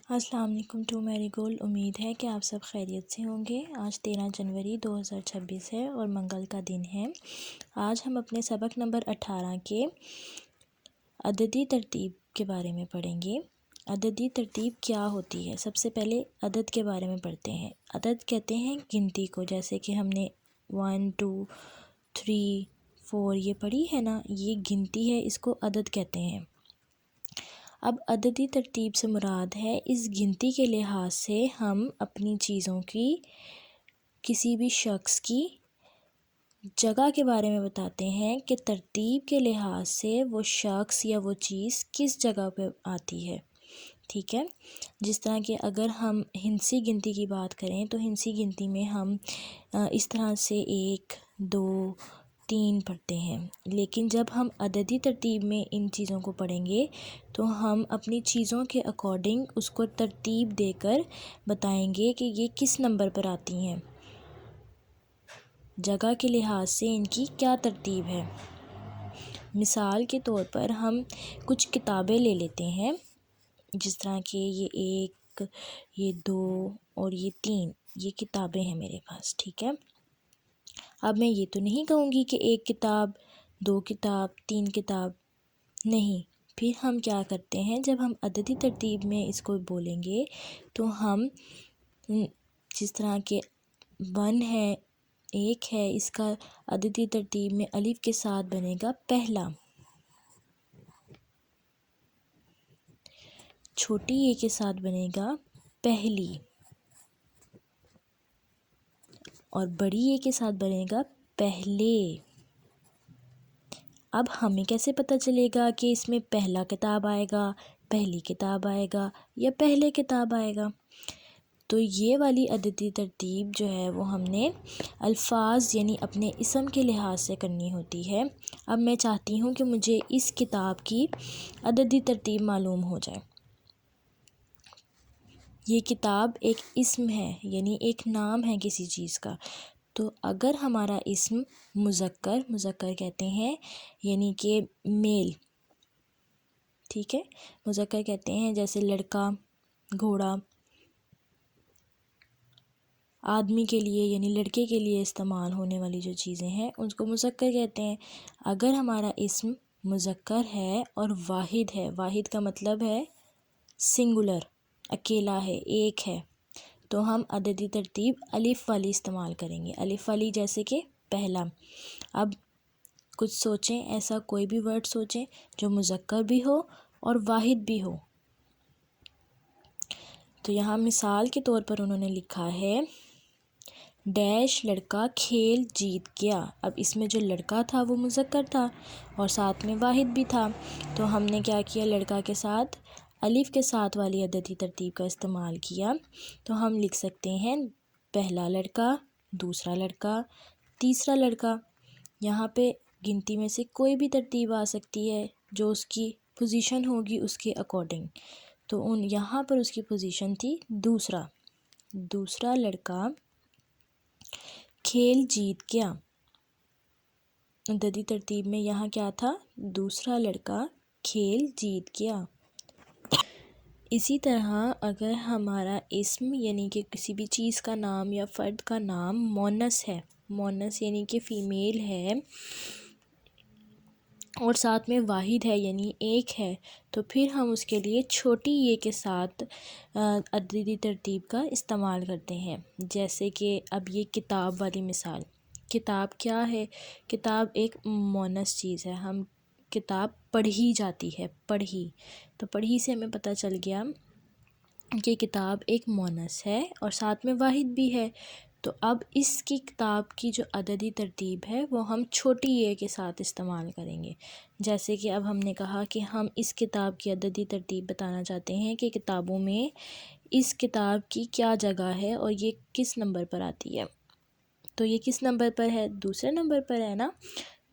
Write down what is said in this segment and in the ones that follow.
السلام علیکم to marry gold, امید ہے کہ آپ سب خیریت سے ہوں گے۔ آج 13 جنوری 2026 ہے اور منگل کا دن ہے۔ آج ہم اپنے سبق نمبر 18 کے عددی ترتیب کے بارے میں پڑھیں گے۔ عددی ترتیب کیا ہوتی ہے؟ سب سے پہلے عدد کے بارے میں پڑھتے ہیں۔ عدد کہتے ہیں گنتی کو، جیسے کہ ہم نے 1 2 3 4 یہ پڑھی ہے نا، یہ گنتی ہے، اس کو عدد کہتے ہیں۔ اب عددی ترتیب سے مراد ہے اس گنتی کے لحاظ سے ہم اپنی چیزوں کی، کسی بھی شخص کی جگہ کے بارے میں بتاتے ہیں کہ ترتیب کے لحاظ سے وہ شخص یا وہ چیز کس جگہ پہ آتی ہے، ٹھیک ہے۔ جس طرح کہ اگر ہم ہندسی گنتی کی بات کریں تو ہندسی گنتی میں ہم اس طرح سے 1 2 3 پڑھتے ہیں، لیکن جب ہم عددی ترتیب میں ان چیزوں کو پڑھیں گے تو ہم اپنی چیزوں کے اکارڈنگ اس کو ترتیب دے کر بتائیں گے کہ یہ کس نمبر پر آتی ہیں، جگہ کے لحاظ سے ان کی کیا ترتیب ہے۔ مثال کے طور پر ہم کچھ کتابیں لے لیتے ہیں، جس طرح کہ یہ 1 یہ 2 اور یہ 3 یہ کتابیں ہیں میرے پاس، ٹھیک ہے۔ اب میں یہ تو نہیں کہوں گی کہ 1 کتاب 2 کتاب 3 کتاب، نہیں۔ پھر ہم کیا کرتے ہیں، جب ہم عددی ترتیب میں اس کو بولیں گے تو ہم جس طرح کہ 1 ہے 1 ہے، اس کا عددی ترتیب میں الف کے ساتھ بنے گا پہلا، چھوٹی اے کے ساتھ بنے گا پہلی، اور بڑی اے کے ساتھ بنے گا پہلے۔ اب ہمیں کیسے پتہ چلے گا کہ اس میں پہلا کتاب آئے گا، پہلی کتاب آئے گا یا پہلے کتاب آئے گا؟ تو یہ والی عددی ترتیب جو ہے وہ ہم نے الفاظ یعنی اپنے اسم کے لحاظ سے کرنی ہوتی ہے۔ اب میں چاہتی ہوں کہ مجھے اس کتاب کی عددی ترتیب معلوم ہو جائے۔ یہ کتاب ایک اسم ہے، یعنی ایک نام ہے کسی چیز کا، تو اگر ہمارا اسم مذکر کہتے ہیں یعنی کہ میل، ٹھیک ہے، مذکر کہتے ہیں، جیسے لڑکا، گھوڑا، آدمی کے لیے یعنی لڑکے کے لیے استعمال ہونے والی جو چیزیں ہیں اس کو مذکر کہتے ہیں۔ اگر ہمارا اسم مذکر ہے اور واحد ہے، واحد کا مطلب ہے سنگولر، اکیلا ہے، ایک ہے، تو ہم عددی ترتیب الف والی استعمال کریں گے، الف والی، جیسے کہ پہلا۔ اب کچھ سوچیں، ایسا کوئی بھی ورڈ سوچیں جو مذکر بھی ہو اور واحد بھی ہو۔ تو یہاں مثال کے طور پر انہوں نے لکھا ہے ڈیش لڑکا کھیل جیت گیا۔ اب اس میں جو لڑکا تھا وہ مذکر تھا اور ساتھ میں واحد بھی تھا، تو ہم نے کیا کیا، لڑکا کے ساتھ الف کے ساتھ والی عددی ترتیب کا استعمال کیا۔ تو ہم لکھ سکتے ہیں پہلا لڑکا، دوسرا لڑکا، تیسرا لڑکا۔ یہاں پہ گنتی میں سے کوئی بھی ترتیب آ سکتی ہے جو اس کی پوزیشن ہوگی اس کے اکارڈنگ، تو یہاں پر اس کی پوزیشن تھی دوسرا لڑکا کھیل جیت گیا۔ عددی ترتیب میں یہاں کیا تھا، دوسرا لڑکا کھیل جیت گیا۔ اسی طرح اگر ہمارا اسم یعنی کہ کسی بھی چیز کا نام یا فرد کا نام مونس ہے، مونس یعنی کہ فیمیل ہے، اور ساتھ میں واحد ہے یعنی ایک ہے، تو پھر ہم اس کے لیے چھوٹی اے کے ساتھ عددی ترتیب کا استعمال کرتے ہیں۔ جیسے کہ اب یہ کتاب والی مثال، کتاب کیا ہے، کتاب ایک مونس چیز ہے، ہم کتاب پڑھی جاتی ہے، پڑھی، تو پڑھی سے ہمیں پتہ چل گیا کہ کتاب ایک مونس ہے اور ساتھ میں واحد بھی ہے، تو اب اس کی کتاب کی جو عددی ترتیب ہے وہ ہم چھوٹی اے کے ساتھ استعمال کریں گے۔ جیسے کہ اب ہم نے کہا کہ ہم اس کتاب کی عددی ترتیب بتانا چاہتے ہیں کہ کتابوں میں اس کتاب کی کیا جگہ ہے اور یہ کس نمبر پر آتی ہے، تو یہ کس نمبر پر ہے، دوسرے نمبر پر ہے نا،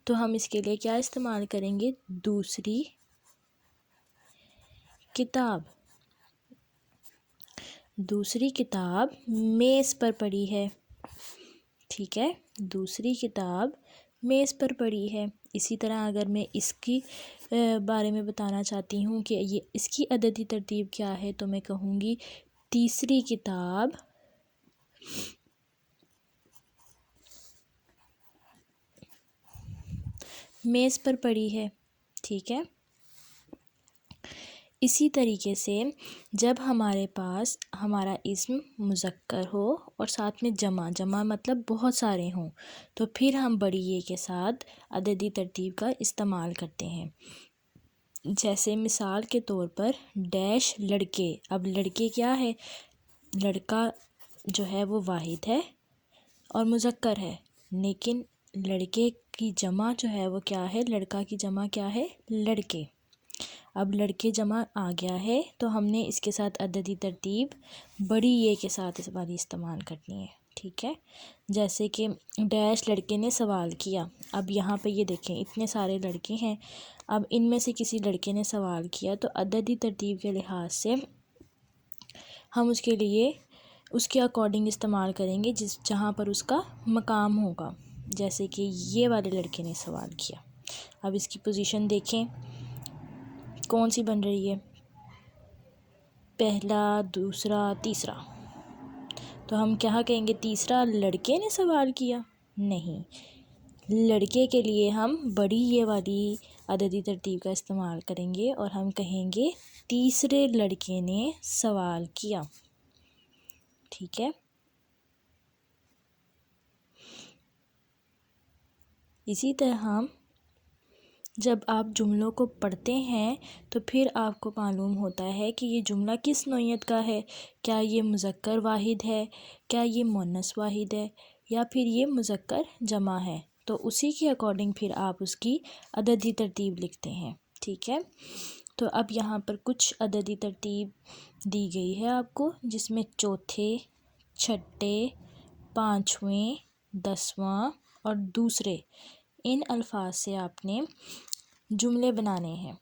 تو ہم اس کے لیے کیا استعمال کریں گے، دوسری کتاب۔ دوسری کتاب میز پر پڑی ہے، ٹھیک ہے، دوسری کتاب میز پر پڑی ہے۔ اسی طرح اگر میں اس کی بارے میں بتانا چاہتی ہوں کہ یہ اس کی عددی ترتیب کیا ہے، تو میں کہوں گی تیسری کتاب میز پر پڑی ہے، ٹھیک ہے۔ اسی طریقے سے جب ہمارے پاس ہمارا اسم مذکر ہو اور ساتھ میں جمع مطلب بہت سارے ہوں، تو پھر ہم بڑی اے کے ساتھ عددی ترتیب کا استعمال کرتے ہیں۔ جیسے مثال کے طور پر ڈیش لڑکے، اب لڑکے کیا ہے؟ لڑکا جو ہے وہ واحد ہے اور مذکر ہے، لیکن لڑکے کی جمع جو ہے وہ کیا ہے؟ لڑکا کی جمع کیا ہے؟ لڑکے۔ اب لڑکے جمع آ گیا ہے تو ہم نے اس کے ساتھ عددی ترتیب بڑی اے کے ساتھ اس والی استعمال کرنی ہے، ٹھیک ہے۔ جیسے کہ ڈیش لڑکے نے سوال کیا، اب یہاں پہ یہ دیکھیں اتنے سارے لڑکے ہیں، اب ان میں سے کسی لڑکے نے سوال کیا تو عددی ترتیب کے لحاظ سے ہم اس کے لیے اس کے اکارڈنگ استعمال کریں گے جہاں پر اس کا مقام ہوگا۔ جیسے کہ یہ والے لڑکے نے سوال کیا، اب اس کی پوزیشن دیکھیں کون سی بن رہی ہے؟ پہلا، دوسرا، تیسرا، تو ہم کیا کہیں گے؟ تیسرا لڑکے نے سوال کیا؟ نہیں، لڑکے کے لیے ہم بڑی یہ والی عددی ترتیب کا استعمال کریں گے اور ہم کہیں گے تیسرے لڑکے نے سوال کیا، ٹھیک ہے۔ اسی طرح جب آپ جملوں کو پڑھتے ہیں تو پھر آپ کو معلوم ہوتا ہے کہ یہ جملہ کس نوعیت کا ہے، کیا یہ مذکر واحد ہے، کیا یہ مؤنث واحد ہے، یا پھر یہ مذکر جمع ہے، تو اسی کے اکارڈنگ پھر آپ اس کی عددی ترتیب لکھتے ہیں، ٹھیک ہے۔ تو اب یہاں پر کچھ عددی ترتیب دی گئی ہے آپ کو، جس میں چوتھے، چھٹے، پانچویں، دسواں اور دوسرے ان الفاظ سے آپ نے جملے بنانے ہیں۔